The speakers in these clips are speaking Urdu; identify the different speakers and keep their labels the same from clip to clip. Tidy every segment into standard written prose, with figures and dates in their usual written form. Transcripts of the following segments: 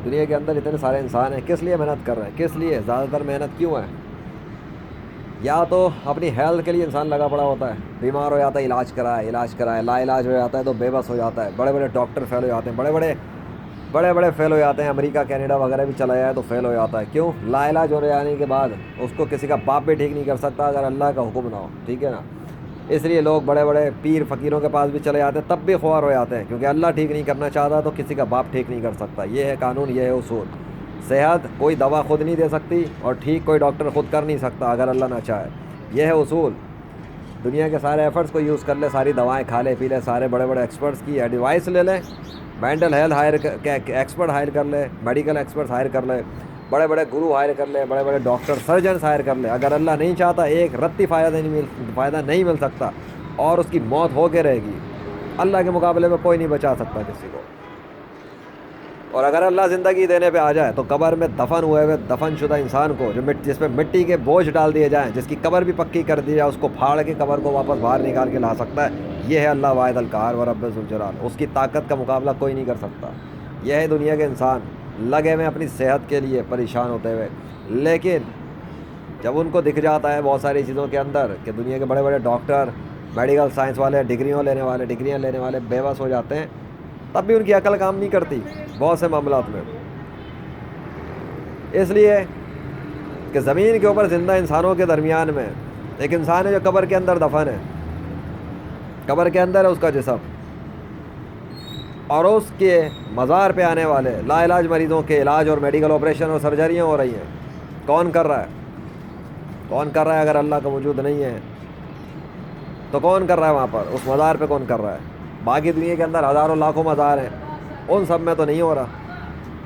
Speaker 1: دنیا کے اندر اتنے سارے انسان ہیں، کس لیے محنت کر رہے ہیں؟ کس لیے زیادہ تر محنت کیوں ہے؟ یا تو اپنی ہیلتھ کے لیے انسان لگا پڑا ہوتا ہے، بیمار ہو جاتا ہے، علاج کرائے، لا علاج ہو جاتا ہے تو بے بس ہو جاتا ہے، بڑے بڑے ڈاکٹر فیل ہو جاتے ہیں، بڑے بڑے فیل ہو جاتے ہیں، امریکہ کینیڈا وغیرہ بھی چلا جائے تو فیل ہو جاتا ہے. کیوں؟ لا علاج ہو جانے کے بعد اس کو کسی کا باپ بھی ٹھیک نہیں کر سکتا اگر اللہ کا حکم نہ ہو. ٹھیک ہے نا؟ اس لیے لوگ بڑے بڑے پیر فقیروں کے پاس بھی چلے جاتے ہیں، تب بھی خوار ہو جاتے ہیں، کیونکہ اللہ ٹھیک نہیں کرنا چاہتا تو کسی کا باپ ٹھیک نہیں کر سکتا. یہ ہے قانون، یہ ہے اصول. صحت کوئی دوا خود نہیں دے سکتی اور ٹھیک کوئی ڈاکٹر خود کر نہیں سکتا اگر اللہ نہ چاہے. یہ ہے اصول. دنیا کے سارے ایفرٹس کو یوز کر لے، ساری دوائیں کھا لے پی لے، سارے بڑے بڑے ایکسپرٹس کی ایڈوائس لے لے، مینٹل ہیلتھ ایکسپرٹ ہائر کر لے، میڈیکل ایکسپرٹس ہائر کر لے، بڑے بڑے گرو ہائر کر لے، بڑے بڑے ڈاکٹر سرجنس ہائر کر لے، اگر اللہ نہیں چاہتا ایک رتی فائدہ نہیں مل سکتا اور اس کی موت ہو کے رہے گی. اللہ کے مقابلے میں کوئی نہیں بچا سکتا کسی کو. اور اگر اللہ زندگی دینے پہ آ جائے تو قبر میں دفن شدہ انسان کو، جس پہ مٹی کے بوجھ ڈال دیے جائیں، جس کی قبر بھی پکی کر دی جائے، اس کو پھاڑ کے قبر کو واپس باہر نکال کے لا سکتا ہے. یہ ہے اللہ واحد القہار و رب ذوالجلال. اس کی طاقت کا مقابلہ کوئی نہیں کر سکتا. یہ ہے دنیا کے انسان لگے ہوئے اپنی صحت کے لیے پریشان ہوتے ہوئے، لیکن جب ان کو دکھ جاتا ہے بہت ساری چیزوں کے اندر کہ دنیا کے بڑے بڑے ڈاکٹر، میڈیکل سائنس والے، ڈگریاں لینے والے بے بس ہو جاتے ہیں، تب بھی ان کی عقل کام نہیں کرتی بہت سے معاملات میں. اس لیے کہ زمین کے اوپر زندہ انسانوں کے درمیان میں ایک انسان ہے جو قبر کے اندر دفن ہے، قبر کے اندر ہے اس کا جسم، اور اس کے مزار پہ آنے والے لا علاج مریضوں کے علاج اور میڈیکل آپریشن اور سرجریاں ہو رہی ہیں. کون کر رہا ہے؟ کون کر رہا ہے؟ اگر اللہ کا وجود نہیں ہے تو کون کر رہا ہے وہاں پر؟ اس مزار پہ کون کر رہا ہے؟ باقی دنیا کے اندر ہزاروں لاکھوں مزار ہیں، ان سب میں تو نہیں ہو رہا.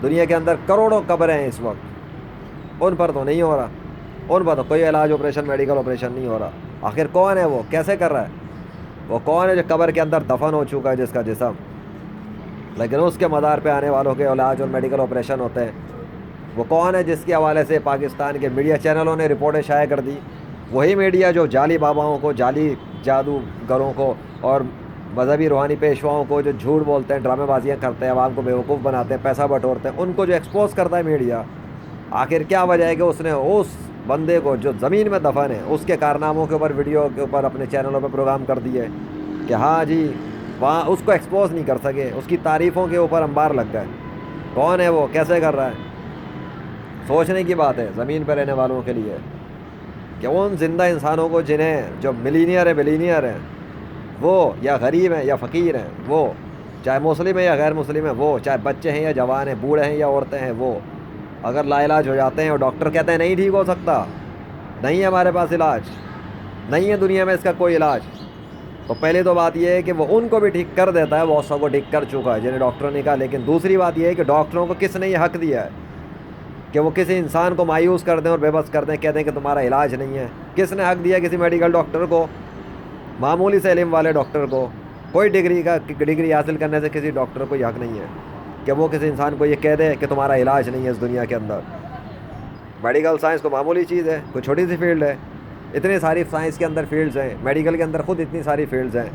Speaker 1: دنیا کے اندر کروڑوں قبریں ہیں اس وقت، ان پر تو نہیں ہو رہا. ان پر تو کوئی علاج آپریشن میڈیکل آپریشن نہیں ہو رہا. آخر کون ہے وہ؟ کیسے کر رہا ہے؟ وہ کون ہے جو قبر کے اندر دفن ہو چکا ہے جس کا جسم، لیکن اس کے مزار پہ آنے والوں کے علاج اور میڈیکل آپریشن ہوتے ہیں؟ وہ کون ہے جس کے حوالے سے پاکستان کے میڈیا چینلوں نے رپورٹیں شائع کر دی؟ وہی میڈیا جو جعلی باباؤں کو، جعلی جادوگروں کو اور مذہبی روحانی پیشواؤں کو جو جھوٹ بولتے ہیں، ڈرامے بازیاں کرتے ہیں، عوام کو بیوقوف بناتے ہیں، پیسہ بٹورتے ہیں، ان کو جو ایکسپوز کرتا ہے میڈیا. آخر کیا وجہ ہے کہ اس نے اس بندے کو جو زمین میں دفن ہے اس کے کارناموں کے اوپر، ویڈیو کے اوپر اپنے چینلوں پہ پروگرام کر دیے کہ ہاں جی وہاں اس کو ایکسپوز نہیں کر سکے، اس کی تعریفوں کے اوپر انبار لگ گئے. کون ہے وہ؟ کیسے کر رہا ہے؟ سوچنے کی بات ہے زمین پہ رہنے والوں کے لیے کہ ان زندہ انسانوں کو جنہیں جو بلینئر ہیں وہ یا غریب ہیں یا فقیر ہیں، وہ چاہے مسلم ہیں یا غیر مسلم ہیں، وہ چاہے بچے ہیں یا جوان ہیں، بوڑھے ہیں یا عورتیں ہیں، وہ اگر لا علاج ہو جاتے ہیں اور ڈاکٹر کہتے ہیں نہیں ٹھیک ہو سکتا، نہیں ہے ہمارے پاس علاج، نہیں ہے دنیا میں اس کا کوئی علاج، تو پہلے تو بات یہ ہے کہ وہ ان کو بھی ٹھیک کر دیتا ہے، بہت سو کو ٹھیک کر چکا ہے جنہیں ڈاکٹروں نے کہا. لیکن دوسری بات یہ ہے کہ ڈاکٹروں کو کس نے یہ حق دیا ہے کہ وہ کسی انسان کو مایوس کر دیں اور بے بس کر دیں، کہہ دیں کہ تمہارا علاج نہیں ہے؟ کس نے حق دیا کسی میڈیکل ڈاکٹر کو، معمولی سے علم والے ڈاکٹر کو؟ کوئی ڈگری حاصل کرنے سے کسی ڈاکٹر کو یہ حق نہیں ہے کہ وہ کسی انسان کو یہ کہہ دے کہ تمہارا علاج نہیں ہے اس دنیا کے اندر. میڈیکل سائنس تو معمولی چیز ہے، کوئی چھوٹی سی فیلڈ ہے. اتنی ساری سائنس کے اندر فیلڈز ہیں، میڈیکل کے اندر خود اتنی ساری فیلڈز ہیں،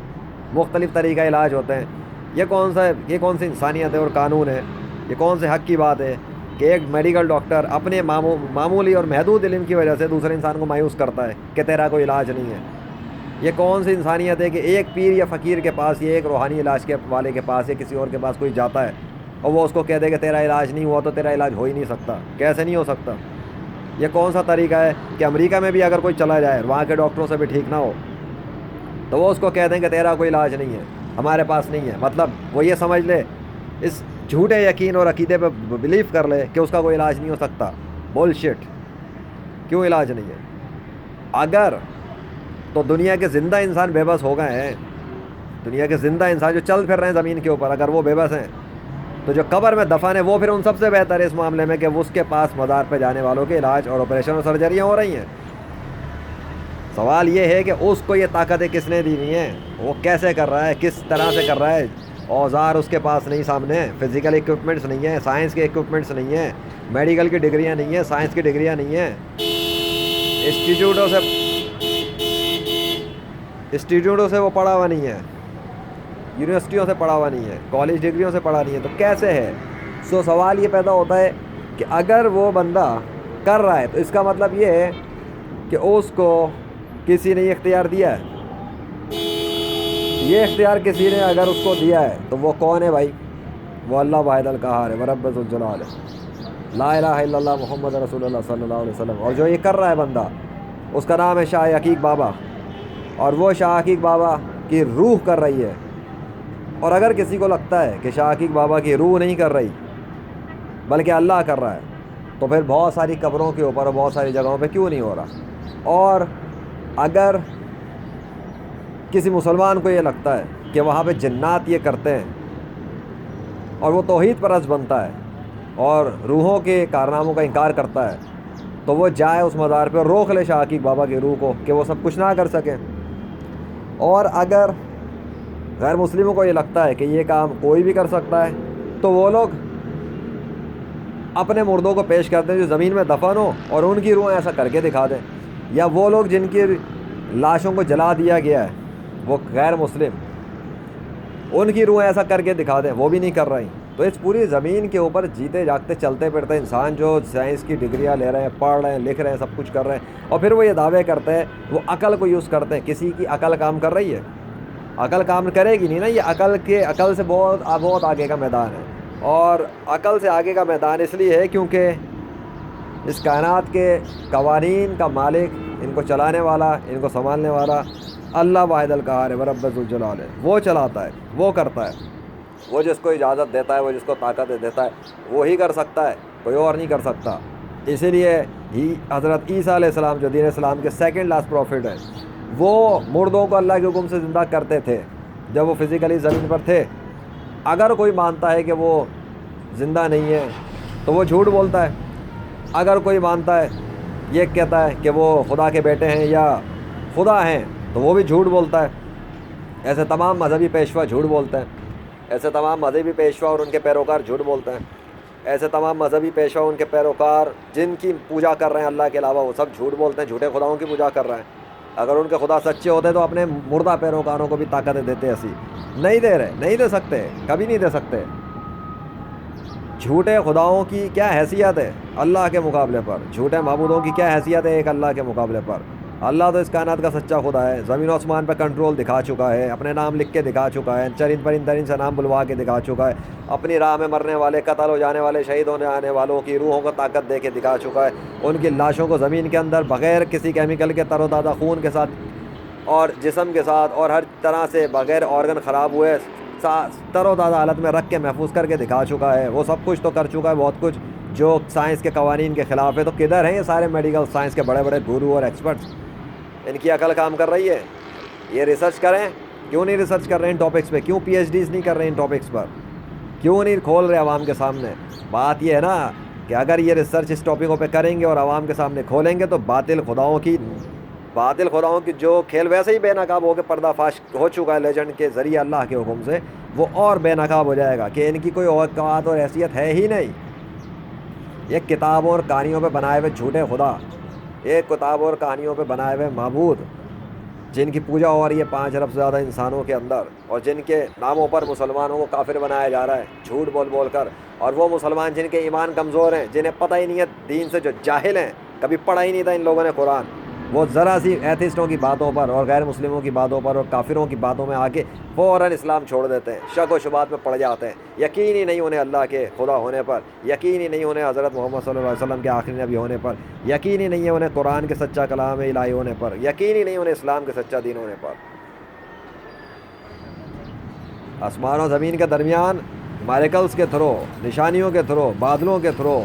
Speaker 1: مختلف طریقہ علاج ہوتے ہیں. یہ کون سی انسانیت ہے اور قانون ہے؟ یہ کون سے حق کی بات ہے کہ ایک میڈیکل ڈاکٹر اپنے معمولی اور محدود علم کی وجہ سے دوسرے انسان کو مایوس کرتا ہے کہ تیرا کوئی علاج نہیں ہے؟ یہ کون سی انسانیت ہے کہ ایک پیر یا فقیر کے پاس یا ایک روحانی علاج کے والے کے پاس یا کسی اور کے پاس کوئی جاتا ہے اور وہ اس کو کہہ دے کہ تیرا علاج نہیں ہوا تو تیرا علاج ہو ہی نہیں سکتا؟ کیسے نہیں ہو سکتا؟ یہ کون سا طریقہ ہے کہ امریکہ میں بھی اگر کوئی چلا جائے وہاں کے ڈاکٹروں سے بھی ٹھیک نہ ہو تو وہ اس کو کہہ دیں کہ تیرا کوئی علاج نہیں ہے، ہمارے پاس نہیں ہے؟ مطلب وہ یہ سمجھ لے، اس جھوٹے یقین اور عقیدے پہ بلیو کر لے کہ اس کا کوئی علاج نہیں ہو سکتا. بول شٹ. کیوں علاج نہیں ہے؟ اگر تو دنیا کے زندہ انسان بے بس ہو گئے ہیں، دنیا کے زندہ انسان جو چل پھر رہے ہیں زمین کے اوپر، اگر وہ بے بس ہیں تو جو قبر میں دفن ہے وہ پھر ان سب سے بہتر ہے اس معاملے میں کہ اس کے پاس مزار پہ جانے والوں کے علاج اور آپریشن اور سرجریاں ہو رہی ہیں. سوال یہ ہے کہ اس کو یہ طاقتیں کس نے دی ہوئی ہیں؟ وہ کیسے کر رہا ہے؟ کس طرح سے کر رہا ہے؟ اوزار اس کے پاس نہیں سامنے، فزیکل ایکوپمنٹس نہیں ہیں، سائنس کے ایکوپمنٹس نہیں ہیں، میڈیکل کی ڈگریاں نہیں ہیں، سائنس کی ڈگریاں نہیں ہیں، انسٹیٹیوٹوں سے وہ پڑھا ہوا نہیں ہے، یونیورسٹیوں سے پڑھا ہوا نہیں ہے، کالج ڈگریوں سے پڑھا نہیں ہے. تو کیسے ہے؟ سوال یہ پیدا ہوتا ہے کہ اگر وہ بندہ کر رہا ہے تو اس کا مطلب یہ ہے کہ اس کو کسی نے یہ اختیار دیا ہے. یہ اختیار کسی نے اگر اس کو دیا ہے تو وہ کون ہے بھائی؟ وہ اللہ واحد القہار ہے، ورب ذوالجلال ہے، لا الہ الا اللہ محمد رسول اللہ صلی اللہ علیہ وسلم. اور جو یہ کر رہا ہے بندہ، اس کا نام ہے شاہ عقیق بابا، اور وہ شاہ عقیق بابا کی روح کر رہی ہے. اور اگر کسی کو لگتا ہے کہ شاہ عقیق بابا کی روح نہیں کر رہی بلکہ اللہ کر رہا ہے، تو پھر بہت ساری قبروں کے اوپر اور بہت ساری جگہوں پہ کیوں نہیں ہو رہا؟ اور اگر کسی مسلمان کو یہ لگتا ہے کہ وہاں پہ جنات یہ کرتے ہیں اور وہ توحید پرست بنتا ہے اور روحوں کے کارناموں کا انکار کرتا ہے، تو وہ جائے اس مزار پہ اور روک لے شاہ عقیق بابا کی روح کو کہ وہ سب کچھ نہ کر سکیں. اور اگر غیر مسلموں کو یہ لگتا ہے کہ یہ کام کوئی بھی کر سکتا ہے، تو وہ لوگ اپنے مردوں کو پیش کرتے ہیں جو زمین میں دفن ہو اور ان کی روح ایسا کر کے دکھا دیں. یا وہ لوگ جن کی لاشوں کو جلا دیا گیا ہے، وہ غیر مسلم، ان کی روح ایسا کر کے دکھا دیں، وہ بھی نہیں کر رہی. تو اس پوری زمین کے اوپر جیتے جاگتے چلتے پھرتے انسان جو سائنس کی ڈگریاں لے رہے ہیں، پڑھ رہے ہیں، لکھ رہے ہیں، سب کچھ کر رہے ہیں، اور پھر وہ یہ دعوے کرتے ہیں، وہ عقل کو یوز کرتے ہیں. کسی کی عقل کام کر رہی ہے؟ عقل کام کرے گی نہیں نا. یہ عقل سے بہت آگے کا میدان ہے. اور عقل سے آگے کا میدان اس لیے ہے کیونکہ اس کائنات کے قوانین کا مالک، ان کو چلانے والا، ان کو سنبھالنے والا اللہ واحد القہار ہے، ورب ذوالجلال ہے. وہ چلاتا ہے، وہ کرتا ہے، وہ جس کو اجازت دیتا ہے، وہ جس کو طاقت دیتا ہے، وہی کر سکتا ہے، کوئی اور نہیں کر سکتا. اسی لیے ہی حضرت عیسیٰ علیہ السلام جو دین اسلام کے سیکنڈ لاسٹ پروفٹ ہیں، وہ مردوں کو اللہ کے حکم سے زندہ کرتے تھے جب وہ فزیکلی زمین پر تھے. اگر کوئی مانتا ہے کہ وہ زندہ نہیں ہے تو وہ جھوٹ بولتا ہے. اگر کوئی مانتا ہے، یہ کہتا ہے کہ وہ خدا کے بیٹے ہیں یا خدا ہیں، تو وہ بھی جھوٹ بولتا ہے. ایسے تمام مذہبی پیشوا جھوٹ بولتے ہیں. ایسے تمام مذہبی پیشوا اور ان کے پیروکار جھوٹ بولتے ہیں. ایسے تمام مذہبی پیشوا ان کے پیروکار جن کی پوجا کر رہے ہیں اللہ کے علاوہ، وہ سب جھوٹ بولتے ہیں، جھوٹے خداؤں کی پوجا کر رہے ہیں. اگر ان کے خدا سچے ہوتے تو اپنے مردہ پیروکاروں کو بھی طاقتیں دیتے. ایسی نہیں دے رہے، نہیں دے سکتے، کبھی نہیں دے سکتے. جھوٹے خداؤں کی کیا حیثیت ہے اللہ کے مقابلے پر؟ جھوٹے معبودوں کی کیا حیثیت ہے ایک اللہ کے مقابلے پر؟ اللہ تو اس کائنات کا سچا خدا ہے، زمین و آسمان پہ کنٹرول دکھا چکا ہے، اپنے نام لکھ کے دکھا چکا ہے، چرند پرند سے نام بلوا کے دکھا چکا ہے، اپنی راہ میں مرنے والے، قتل ہو جانے والے، شہید ہونے آنے والوں کی روحوں کو طاقت دے کے دکھا چکا ہے. ان کی لاشوں کو زمین کے اندر بغیر کسی کیمیکل کے تر و تازہ خون کے ساتھ اور جسم کے ساتھ اور ہر طرح سے بغیر آرگن خراب ہوئے تر و تازہ حالت میں رکھ کے محفوظ کر کے دکھا چکا ہے. وہ سب کچھ تو کر چکا ہے، بہت کچھ جو سائنس کے قوانین کے خلاف ہے. تو کدھر ہیں یہ سارے میڈیکل سائنس کے بڑے بڑے گورو اور ایکسپرٹس؟ ان کی عقل کام کر رہی ہے؟ یہ ریسرچ کریں. کیوں نہیں ریسرچ کر رہے ہیں ان ٹاپکس پہ؟ کیوں پی ایچ ڈیز نہیں کر رہے ہیں ان ٹاپکس پر؟ کیوں نہیں کھول رہے عوام کے سامنے؟ بات یہ ہے نا کہ اگر یہ ریسرچ اس ٹاپکوں پہ کریں گے اور عوام کے سامنے کھولیں گے تو باطل خداؤں کی جو کھیل ویسے ہی بے نقاب ہو کے پردہ فاش ہو چکا ہے لیجنڈ کے ذریعے اللہ کے حکم سے، وہ اور بے نقاب ہو جائے گا کہ ان کی کوئی اوقات اور حیثیت ہے ہی نہیں. یہ کتابوں اور کہانیوں پہ بنائے ہوئے جھوٹے خدا، ایک کتابوں اور کہانیوں پہ بنائے ہوئے معبود جن کی پوجا ہو رہی ہے 5 ارب سے زیادہ انسانوں کے اندر، اور جن کے ناموں پر مسلمانوں کو کافر بنایا جا رہا ہے جھوٹ بول بول کر. اور وہ مسلمان جن کے ایمان کمزور ہیں، جنہیں پتہ ہی نہیں ہے دین سے، جو جاہل ہیں، کبھی پڑھا ہی نہیں تھا ان لوگوں نے قرآن، وہ ذرا سی ایتھسٹوں کی باتوں پر اور غیر مسلموں کی باتوں پر اور کافروں کی باتوں میں آ کے فوراً اسلام چھوڑ دیتے ہیں، شک و شبہات میں پڑ جاتے ہیں. یقین ہی نہیں انہیں اللہ کے خدا ہونے پر، یقین ہی نہیں انہیں حضرت محمد صلی اللہ علیہ وسلم کے آخری نبی ہونے پر، یقین ہی نہیں ہے انہیں قرآن کے سچا کلام الہی ہونے پر، یقین ہی نہیں انہیں اسلام کے سچا دین ہونے پر. آسمان و زمین کے درمیان میریکلز کے تھرو، نشانیوں کے تھرو، بادلوں کے تھرو،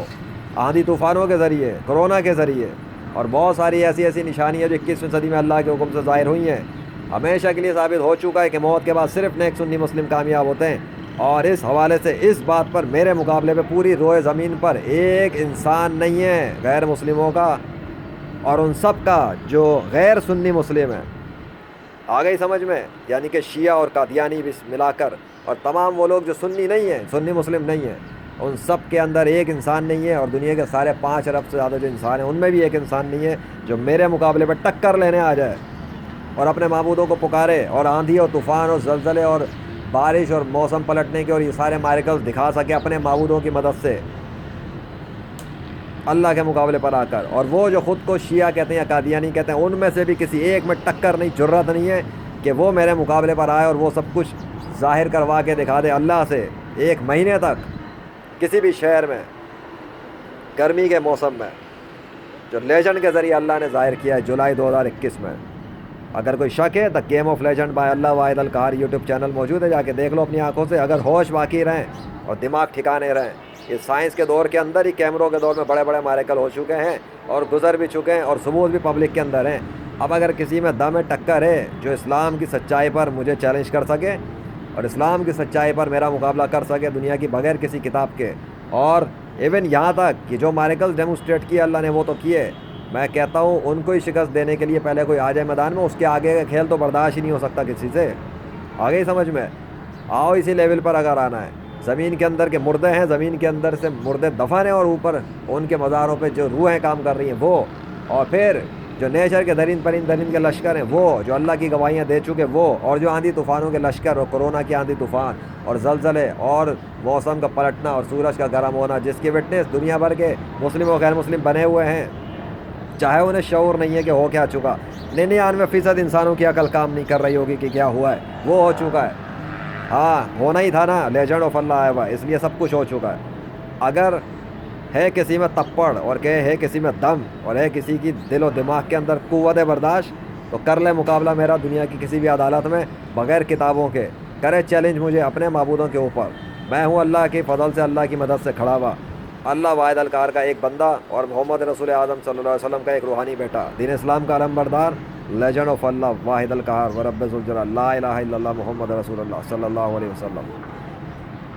Speaker 1: آندھی طوفانوں کے ذریعے، کرونا کے ذریعے، اور بہت ساری ایسی نشانیاں جو 21ویں صدی میں اللہ کے حکم سے ظاہر ہوئی ہیں، ہمیشہ کے لیے ثابت ہو چکا ہے کہ موت کے بعد صرف نیک سنی مسلم کامیاب ہوتے ہیں. اور اس حوالے سے اس بات پر میرے مقابلے پہ پوری روئے زمین پر ایک انسان نہیں ہے غیر مسلموں کا اور ان سب کا جو غیر سنی مسلم ہے. آ گئی سمجھ میں؟ یعنی کہ شیعہ اور قادیانی بھی ملا کر، اور تمام وہ لوگ جو سنی نہیں ہیں، سنی مسلم نہیں ہیں، ان سب کے اندر ایک انسان نہیں ہے. اور دنیا کے سارے 5 ارب سے زیادہ جو انسان ہیں، ان میں بھی ایک انسان نہیں ہے جو میرے مقابلے پہ ٹکر لینے آ جائے اور اپنے معبودوں کو پکارے اور آندھی اور طوفان اور زلزلے اور بارش اور موسم پلٹنے کے اور یہ سارے میریکلز دکھا سکے اپنے معبودوں کی مدد سے اللہ کے مقابلے پر آ کر. اور وہ جو خود کو شیعہ کہتے ہیں یا قادیانی کہتے ہیں، ان میں سے بھی کسی ایک میں ٹکر نہیں، جرات نہیں ہے کہ وہ میرے مقابلے پر آئے اور وہ سب کچھ ظاہر کروا کے دکھا دے اللہ سے 1 مہینے تک کسی بھی شہر میں گرمی کے موسم میں، جو لیجنڈ کے ذریعے اللہ نے ظاہر کیا ہے جولائی 2021 میں. اگر کوئی شک ہے تو گیم آف لیجنڈ بائی اللہ واحد القہار یوٹیوب چینل موجود ہے، جا کے دیکھ لو اپنی آنکھوں سے. اگر ہوش باقی رہیں اور دماغ ٹھکانے رہیں، یہ سائنس کے دور کے اندر ہی، کیمروں کے دور میں بڑے بڑے میریکل ہو چکے ہیں اور گزر بھی چکے ہیں اور ثبوت بھی پبلک کے اندر ہیں. اب اگر کسی میں دم ٹکر ہے جو اسلام کی سچائی پر مجھے چیلنج کر سکے اور اسلام کی سچائی پر میرا مقابلہ کر سکے دنیا کی بغیر کسی کتاب کے، اور ایون یہاں تک کہ جو میریکل ڈیمونسٹریٹ کیے اللہ نے وہ تو کیے، میں کہتا ہوں ان کو ہی شکست دینے کے لیے پہلے کوئی آ جائے میدان میں، اس کے آگے کا کھیل تو برداشت ہی نہیں ہو سکتا کسی سے. آگے ہی سمجھ میں آؤ. اسی لیول پر اگر آنا ہے، زمین کے اندر کے مردے ہیں، زمین کے اندر سے مردے دفن ہیں اور اوپر ان کے مزاروں پہ جو روحیں کام کر رہی ہیں وہ، اور پھر جو نیچر کے درند کے لشکر ہیں وہ، جو اللہ کی گواہیاں دے چکے وہ، اور جو آندھی طوفانوں کے لشکر اور کورونا کی آندھی طوفان اور زلزلے اور موسم کا پلٹنا اور سورج کا گرم ہونا، جس کی وٹنس دنیا بھر کے مسلم و غیر مسلم بنے ہوئے ہیں، چاہے انہیں شعور نہیں ہے کہ ہو کیا چکا. 99% انسانوں کی عقل کام نہیں کر رہی ہوگی کہ کیا ہوا ہے، وہ ہو چکا ہے. ہاں ہونا ہی تھا نا، لیجنڈ آف اللہ آیا ہوا، اس لیے سب کچھ ہو چکا ہے. اگر ہے کسی میں تپڑ اور کہ ہے کسی میں دم اور ہے کسی کی دل و دماغ کے اندر قوت برداشت، تو کر لے مقابلہ میرا دنیا کی کسی بھی عدالت میں بغیر کتابوں کے. کرے چیلنج مجھے اپنے معبودوں کے اوپر. میں ہوں اللہ کی فضل سے، اللہ کی مدد سے کھڑا ہوا، اللہ واحد القہار کا ایک بندہ اور محمد رسول اعظم صلی اللہ علیہ وسلم کا ایک روحانی بیٹا، دین اسلام کا علم بردار، لیجنڈ آف اللہ واحد القہار ورب ذوالجلال، لا الہ الا اللہ محمد رسول اللہ صلی اللہ علیہ وسلم.